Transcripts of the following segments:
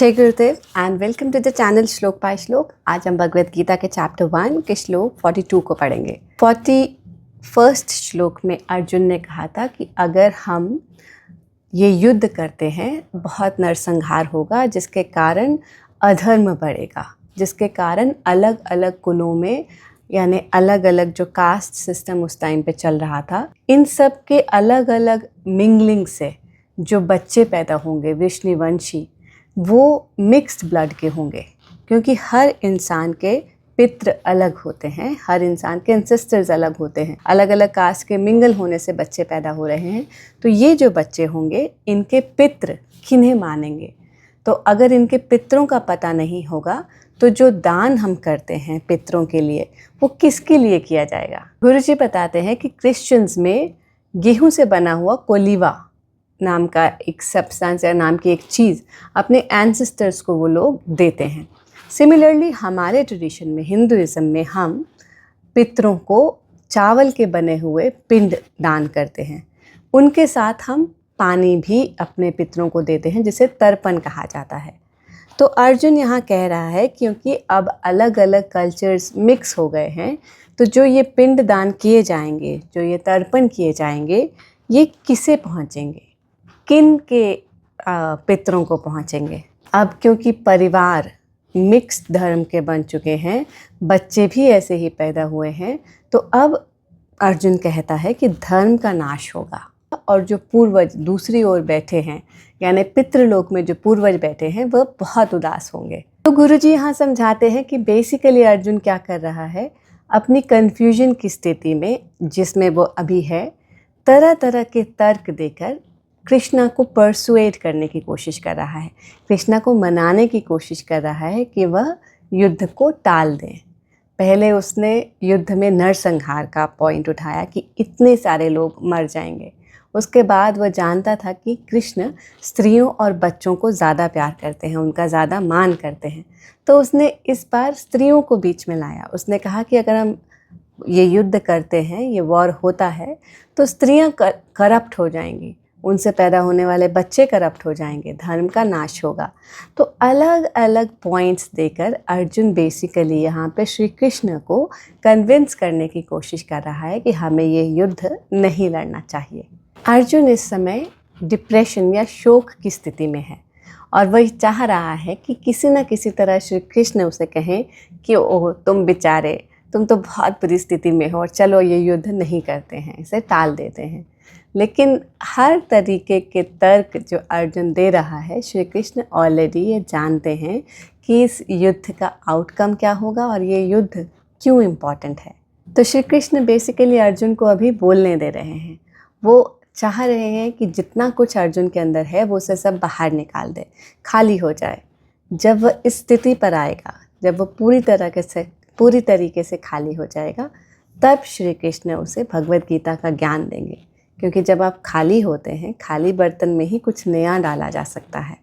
जय गुरुदेव and welcome to the channel Shlok by Shlok. आज हम भगवद गीता के चैप्टर 1 के श्लोक 42 को पढ़ेंगे। 41st श्लोक में अर्जुन ने कहा था कि अगर हम ये युद्ध करते हैं बहुत नरसंहार होगा, जिसके कारण अधर्म बढ़ेगा, जिसके कारण अलग अलग कुलों में यानी अलग अलग जो कास्ट सिस्टम उस टाइम पे चल रहा था, इन सब के अलग अलग मिंगलिंग से जो बच्चे पैदा होंगे विष्णुवंशी, वो मिक्स्ड ब्लड के होंगे, क्योंकि हर इंसान के पितृ अलग होते हैं, हर इंसान के एंसेस्टर्स अलग होते हैं, अलग अलग कास्ट के मिंगल होने से बच्चे पैदा हो रहे हैं। तो ये जो बच्चे होंगे, इनके पितृ किन्हें मानेंगे? तो अगर इनके पितरों का पता नहीं होगा तो जो दान हम करते हैं पितरों के लिए, वो किसके लिए किया जाएगा? गुरुजी बताते हैं कि क्रिश्चियंस में गेहूं से बना हुआ कोलीवा नाम का एक सब्सटेंस या नाम की एक चीज़ अपने एंसेस्टर्स को वो लोग देते हैं। सिमिलरली हमारे ट्रेडिशन में, हिंदुइज्म में, हम पितरों को चावल के बने हुए पिंड दान करते हैं। उनके साथ हम पानी भी अपने पितरों को देते हैं, जिसे तर्पण कहा जाता है। तो अर्जुन यहाँ कह रहा है क्योंकि अब अलग अलग कल्चर्स मिक्स हो गए हैं, तो जो ये पिंड दान किए जाएंगे, जो ये तर्पण किए जाएंगे, ये किसे पहुँचेंगे, किन के पितरों को पहुँचेंगे? अब क्योंकि परिवार मिक्स्ड धर्म के बन चुके हैं, बच्चे भी ऐसे ही पैदा हुए हैं, तो अब अर्जुन कहता है कि धर्म का नाश होगा और जो पूर्वज दूसरी ओर बैठे हैं, यानी पितृलोक में जो पूर्वज बैठे हैं, वह बहुत उदास होंगे। तो गुरुजी यहाँ समझाते हैं कि बेसिकली अर्जुन क्या कर रहा है, अपनी कन्फ्यूजन की स्थिति में जिसमें वो अभी है, तरह तरह के तर्क देकर कृष्णा को परसुएड करने की कोशिश कर रहा है, कृष्णा को मनाने की कोशिश कर रहा है कि वह युद्ध को टाल दें। पहले उसने युद्ध में नरसंहार का पॉइंट उठाया कि इतने सारे लोग मर जाएंगे। उसके बाद वह जानता था कि कृष्ण स्त्रियों और बच्चों को ज़्यादा प्यार करते हैं, उनका ज़्यादा मान करते हैं। तो उसने इस बार स्त्रियों को बीच में लाया। उसने कहा कि अगर हम ये युद्ध करते हैं, ये वॉर होता है, तो स्त्रियां करप्ट हो जाएंगी, उनसे पैदा होने वाले बच्चे करप्ट हो जाएंगे, धर्म का नाश होगा। तो अलग अलग पॉइंट्स देकर अर्जुन बेसिकली यहाँ पे श्री कृष्ण को कन्विंस करने की कोशिश कर रहा है कि हमें ये युद्ध नहीं लड़ना चाहिए। अर्जुन इस समय डिप्रेशन या शोक की स्थिति में है और वह चाह रहा है कि किसी न किसी तरह श्री कृष्ण उसे कहें कि ओह तुम बेचारे, तुम तो बहुत बुरी स्थिति में हो और चलो ये युद्ध नहीं करते हैं, इसे टाल देते हैं। लेकिन हर तरीके के तर्क जो अर्जुन दे रहा है, श्री कृष्ण ऑलरेडी ये जानते हैं कि इस युद्ध का आउटकम क्या होगा और ये युद्ध क्यों इम्पॉर्टेंट है। तो श्री कृष्ण बेसिकली अर्जुन को अभी बोलने दे रहे हैं। वो चाह रहे हैं कि जितना कुछ अर्जुन के अंदर है वो उसे सब बाहर निकाल दे, खाली हो जाए। जब वह इस स्थिति पर आएगा, जब वो पूरी तरीके से खाली हो जाएगा, तब श्री कृष्ण उसे भगवद गीता का ज्ञान देंगे। क्योंकि जब आप खाली होते हैं, खाली बर्तन में ही कुछ नया डाला जा सकता है,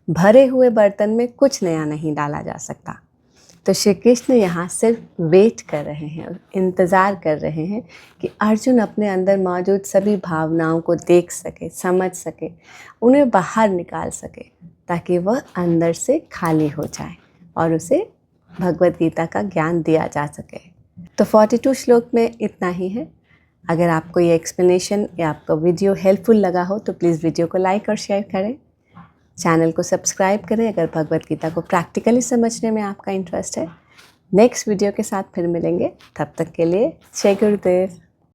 भरे हुए बर्तन में कुछ नया नहीं डाला जा सकता। तो श्री कृष्ण यहाँ सिर्फ वेट कर रहे हैं, इंतज़ार कर रहे हैं कि अर्जुन अपने अंदर मौजूद सभी भावनाओं को देख सके, समझ सके, उन्हें बाहर निकाल सके, ताकि वह अंदर से खाली हो जाए और उसे भगवद गीता का ज्ञान दिया जा सके। तो 42 श्लोक में इतना ही है। अगर आपको ये एक्सप्लेनेशन या आपका वीडियो हेल्पफुल लगा हो तो प्लीज़ वीडियो को लाइक और शेयर करें, चैनल को सब्सक्राइब करें अगर भगवद गीता को प्रैक्टिकली समझने में आपका इंटरेस्ट है। नेक्स्ट वीडियो के साथ फिर मिलेंगे, तब तक के लिए जय गुरुदेव।